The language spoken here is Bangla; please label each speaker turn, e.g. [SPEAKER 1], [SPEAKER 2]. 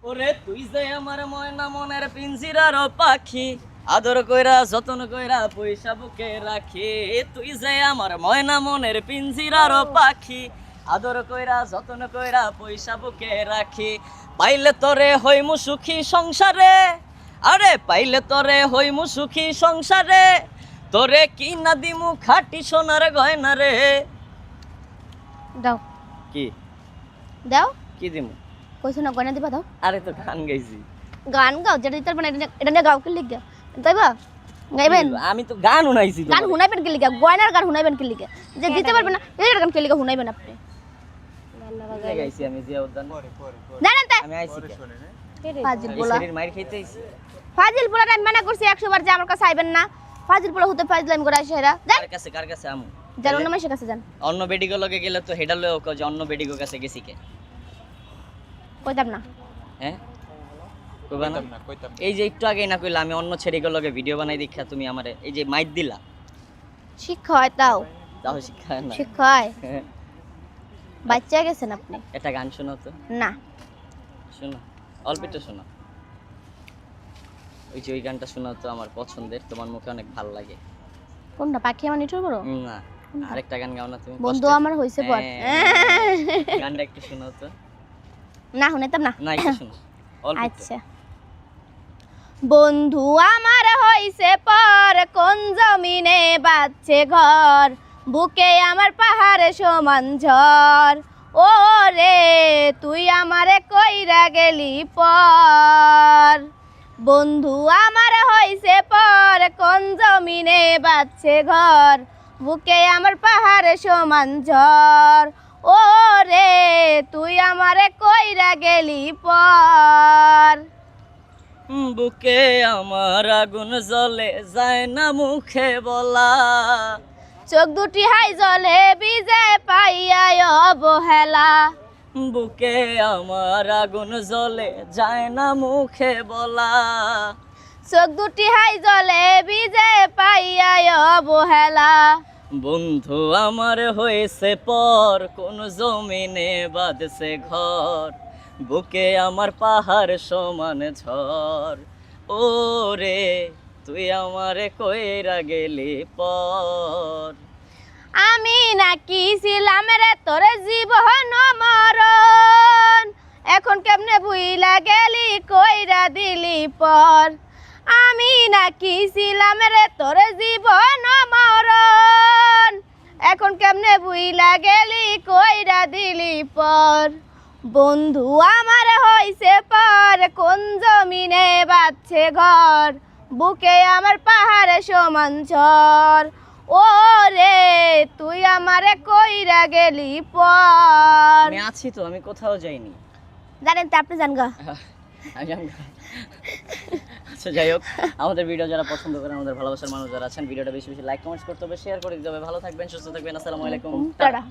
[SPEAKER 1] ওরে তুই যে আমার ময়না মনের পিঞ্জিরার পাখি, আদর কইরা যতন কইরা পয়সা বুকে রাখি। তুই যে আমার ময়না মনের পিঞ্জিরার পাখি, আদর কইরা যতন কইরা পয়সা বুকে রাখি। পাইলে তোরে হইমু সুখী সংসারে, আরে পাইলে তোরে হইমু সুখী সংসারে, তোরে কি না দিমু খাটি সোনার গয়না রে।
[SPEAKER 2] দাও
[SPEAKER 1] কি
[SPEAKER 2] দাও,
[SPEAKER 1] কি দিমু?
[SPEAKER 2] কইছো না গয়না দিবা, দাও।
[SPEAKER 1] আরে তো গান গাইছি।
[SPEAKER 2] গান গাও, যেটা দিতে পারবে না এটা নিয়ে গাও, কি লিখা গাইবা? গাইবেন?
[SPEAKER 1] আমি তো গান শুনাইছি।
[SPEAKER 2] গান শুনাইবেন কি লিখা? গয়নার গান শুনাইবেন কি লিখা? যে দিতে পারবে না এটার গান কি লিখা শুনাইবেন আপনি?
[SPEAKER 1] গাইছি আমি জিয়া উদ্যান।
[SPEAKER 2] জানেন তো
[SPEAKER 1] আমি আইছি
[SPEAKER 2] ফাজিল
[SPEAKER 1] এই
[SPEAKER 2] বলা,
[SPEAKER 1] শরীর মাইর খাইতে আইছি।
[SPEAKER 2] ফাজিল বলাটা আমি মানা করছি 100 বার যে আমার কাছে আইবেন না। ফাজিল বলা হতে ফাজলামি করে আসে এরা। যান
[SPEAKER 1] কার কাছে আমু?
[SPEAKER 2] যান অন্য মানুষের কাছে যান।
[SPEAKER 1] অন্য বেডিগো লগে গেলে তো হেডা লও যে অন্য বেডিগো কাছে গেছি কে?
[SPEAKER 2] কইতাম না।
[SPEAKER 1] হ্যাঁ কইবা না? এই যে একটু আগেই না কইলা আমি অন্য ছেড়িগো লগে ভিডিও বানাই দেখা তুমি আমারে এই যে মাইর দিলা।
[SPEAKER 2] শিক্ষা হয় তাও,
[SPEAKER 1] তাও শিক্ষা না।
[SPEAKER 2] শিক্ষা হয়। বাচ্চা গেছেন আপনি।
[SPEAKER 1] একটা গান শোনাও তো।
[SPEAKER 2] না
[SPEAKER 1] শোনো, অল্প একটু শোনো। ওই যে ওই গানটা শোনাও তো, আমার পছন্দের, তোমার মুখে অনেক ভালো লাগে।
[SPEAKER 2] কোনটা? পাখি আমার নিঠুর বড়?
[SPEAKER 1] না, আরেকটা গান গাও না তুমি।
[SPEAKER 2] বন্ধু আমার হইছে পর।
[SPEAKER 1] গানটা একটু শোনাও তো।
[SPEAKER 2] না শুনাইতাম না।
[SPEAKER 1] না একটু শোনো, অল্প একটু।
[SPEAKER 2] আচ্ছা। বন্ধু আমার হইছে পর, কোন জমিনে বাচ্ছে ঘর, বুকে আমার পাহাড়ে সমান ঝড়। ও রে তুই আমারে কইরা গেলি পর। বন্ধু আমার হইছে পর, কোন জমিনে বাচ্ছে ঘর, বুকে আমার পাহাড়ে সমান ঝড়। ও রে তুই আমারে কইরা গেলি পর।
[SPEAKER 1] বুকে আমার আগুন জ্বলে যায় না মুখে বলা,
[SPEAKER 2] চোখ দুটি হাই জলে ভিজে পাইয়া অবহেলা।
[SPEAKER 1] বুকে আমার আগুন জ্বলে যায় না মুখে বলা,
[SPEAKER 2] চোখ দুটি হাই জলে ভিজে পাইয়া অবহেলা।
[SPEAKER 1] বন্ধু আমার হয়েছে পর, কোন জমিনে বাঁধছে ঘর, বুকে আমার পাহাড় সমান ঝড়। ও রে তুই আমারে কইরা গেলি পর।
[SPEAKER 2] আমি নাকি ছিলাম রে তোর জীবন মরণ, এখন কেমনে ভুইলা গেলি কইরা দিলি পর। আমি নাকি ছিলাম রে তোর জীবন মরণ, এখন কেমনে ভুইলা গেলি কইরা দিলি পর। বন্ধু আমার হইছে পর, কোন জমিনে বাচ্ছে ঘর, বুকে আমার পাহাড়ে সমান ঝড়। ও রে তুই আমারে কইরা গেলি পর।
[SPEAKER 1] আমি আছি তো, আমি কোথাও যাইনি।
[SPEAKER 2] জানেন তো আপনি জান গা।
[SPEAKER 1] আমি জানি না। আচ্ছা যাই হোক, আমাদের ভিডিও যারা পছন্দ করেন, আমাদের ভালোবাসার মানুষ যারা আছেন, ভিডিওটা বেশি বেশি লাইক কমেন্টস করতে হবে, শেয়ার করে দিতে হবে। ভালো থাকবেন, সুস্থ থাকবেন। আসসালামু আলাইকুম,
[SPEAKER 2] টাটা।